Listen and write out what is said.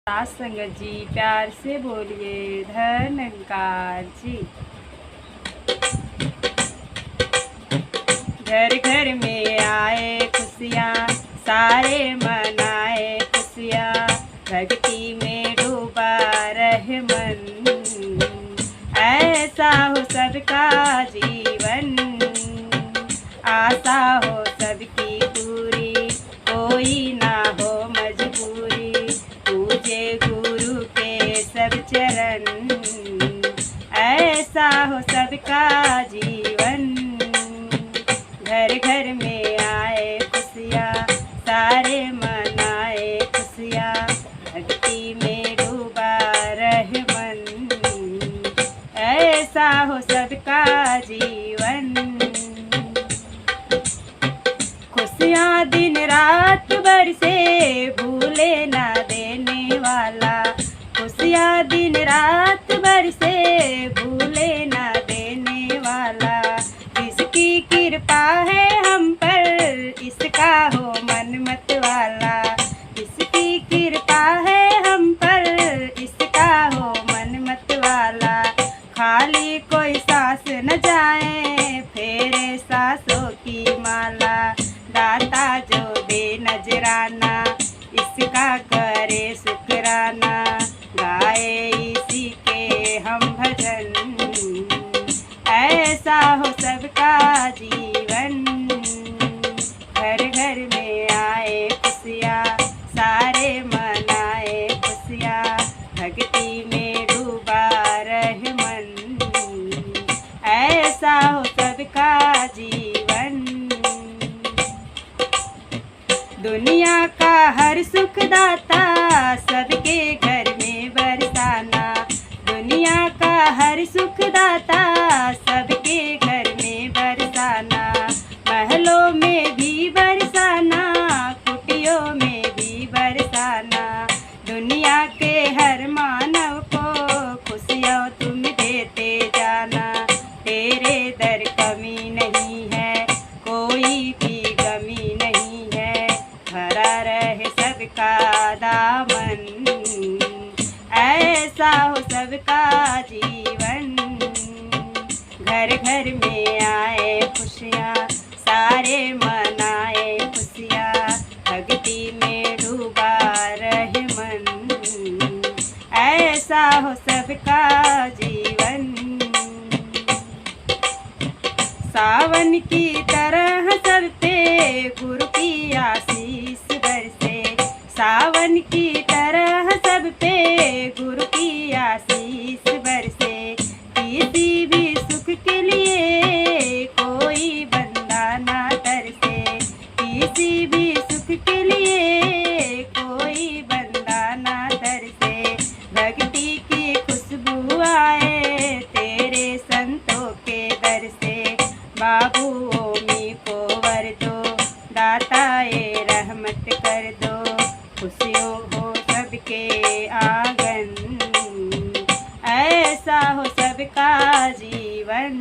सास संगत जी प्यार से बोलिए धन्यकार जी। घर घर में आए खुशियाँ, सारे मनाए खुशियाँ, भक्ति में डूबा रहे मन, ऐसा हो सबका जीवन, आशा हो सबकी पूरी, कोई ना हो मजबूरी, पूजे गुरु के सब चरण, ऐसा हो सबका जीवन। घर घर में आए खुशियाँ, सारे मनाए खुशियाँ, भक्ति में डूबा रहे मन, ऐसा हो सबका जीवन। खुशियाँ दिन रात बरसे, भूले ना देने वाला, खुशियाँ दिन रात बरसे, भूले ना देने वाला, जिसकी कृपा है हम पर, इसका हो मन मत वाला, जिसकी कृपा है हम पर, इसका हो मन मत वाला, खाली कोई सांस न जाए, फेरे सांसों की माला, दाता जो दे नजराना, इसका करे शुक्राना, गाए इसी के हम भजन, ऐसा हो सबका जीवन। घर घर में आए खुशियाँ, सारे मनाए खुशियाँ, भक्ति में डूबा रहे मन, ऐसा हो सबका जीवन। दुनिया का हर सुख दाता, सबके घर में बरसाना, दुनिया का हर सुख दाता, सबके घर में बरसाना, महलों में भी बरसाना, कुटियों में भी बरसाना, दुनिया के हर मानव को खुशियाँ तुम देते जाना, तेरे दर कमी नहीं है, कोई भी कमी नहीं है, भरा रहे सबका दामन, ऐसा हो सबका जीवन। घर घर में आए खुशियाँ, सारे मनाए खुशियाँ, भक्ति में डूबा रहे मन, ऐसा हो सबका जीवन। सावन की तरह सब पे गुरु की आशीष बरसे, सावन की तरह सब पे गुरु की आशीष बरसे, किसी भी सुख के लिए कोई बंदा ना तरसे, किसी भी सुख के लिए कोई बंदा ना तरसे, भक्ति की खुशबू आए तेरे संतों के दर से, बाबू ओमी को वर दो, दाता ये रहमत कर दो, खुशियों हो सबके आंगन, ऐसा हो सबका जीवन।